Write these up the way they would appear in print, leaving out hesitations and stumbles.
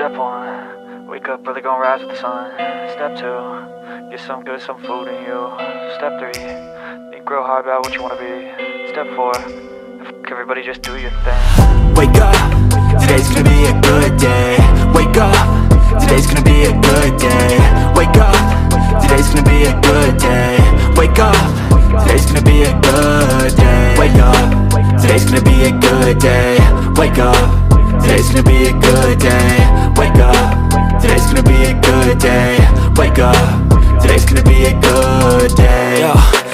Step one, wake up early, gonna rise with the sun. Step two, get some good, some food in you. Step three, think real hard about what you wanna be. Step four, fuck everybody, just do your thing. Wake up, today's gonna be a good day. Wake up, today's gonna be a good day. Wake up, today's gonna be a good day. Wake up, today's gonna be a good day. Wake up, today's gonna be a good day. Wake up, today's gonna be a good day. Wake up, today's gonna be a good day. Wake up, today's gonna be a good day. Yo,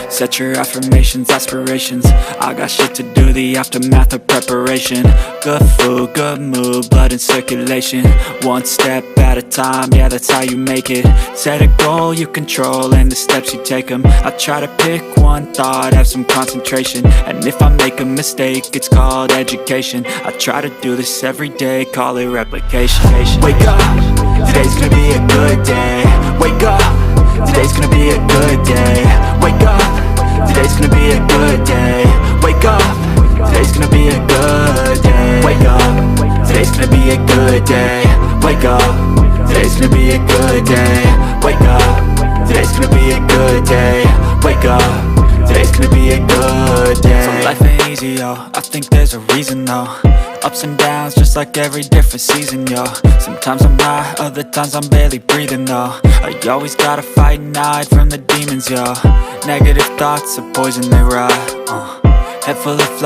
set your affirmations, aspirations. I got shit to do, the aftermath of preparation. Good food, good mood, blood in circulation. One step at a time, yeah, that's how you make it. Set a goal you control and the steps you take them. I try to pick one thought, have some concentration. And if I make a mistake, it's called education. I try to do this every day, call it replication. Wake up, today's gonna be a good day. Wake up, today's gonna be a good day. Wake up, today's gonna be a good day. Wake up, today's gonna be a good day. Wake up, today's gonna be a good day. Wake up, today's gonna be a good day. Wake up, today's gonna be a good day. Wake up, today's gonna be a good day. So life ain't easy, yo, I think there's a reason though. Ups and downs, just like every different season, yo. Sometimes I'm high, other times I'm barely breathing, though. I always gotta fight and hide from the demons, yo. Negative thoughts are poison, they rot. Head full of flies.